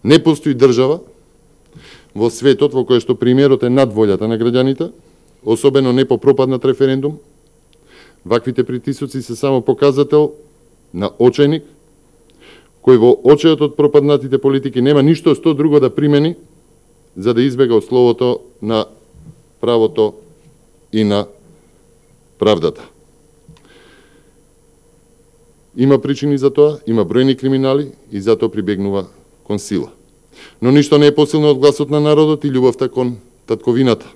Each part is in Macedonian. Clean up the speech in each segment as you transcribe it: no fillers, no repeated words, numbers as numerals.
Не постои држава во светот во која што премиерот е над волјата на граѓаните, особено не по пропаднат референдум. Ваквите притисоци се само показател на очајник, кој во очеот од пропаднатите политики нема ништо сто друго да примени за да избега од словото на правото и на правдата. Има причини за тоа, има бројни криминали и затоа прибегнува кон сила. Но ништо не е посилно од гласот на народот и љубовта кон татковината.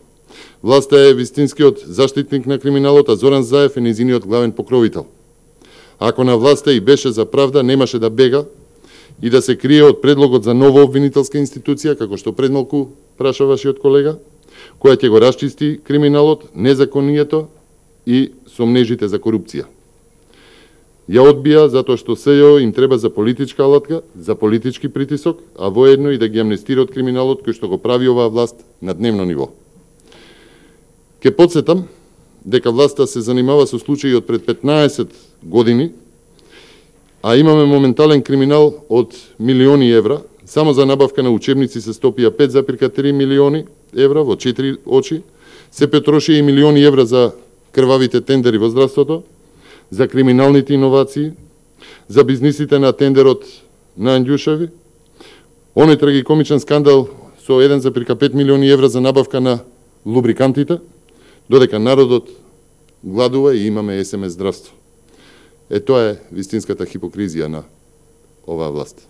Власта е вистинскиот заштитник на криминалот, а Зоран Заев е нејзиниот главен покровител. Ако на власта и беше за правда, немаше да бега и да се крие од предлогот за нова обвинителска институција, како што предмалку праша вашиот колега, која ќе го расчисти криминалот, незаконието и сомнежите за корупција. Ја одбија затоа што СЈО им треба за политичка алатка, за политички притисок, а воедно и да ги амнестира од криминалот кој што го прави оваа власт на дневно ниво. Ке подсетам дека власта се занимава со случаи од пред 15 години, а имаме моментален криминал од милиони евра. Само за набавка на учебници се стопија 5,3 милиони евра во 4 очи. Се потрошија и милиони евра за крвавите тендери во здравството, за криминалните иновации, за бизнисите на тендерот на Андјушеви, оној трагикомичен скандал со 1,5 милиони евра за набавка на лубрикантите, додека народот гладува и имаме СМС здравство. Тоа е вистинската хипокризија на оваа власт.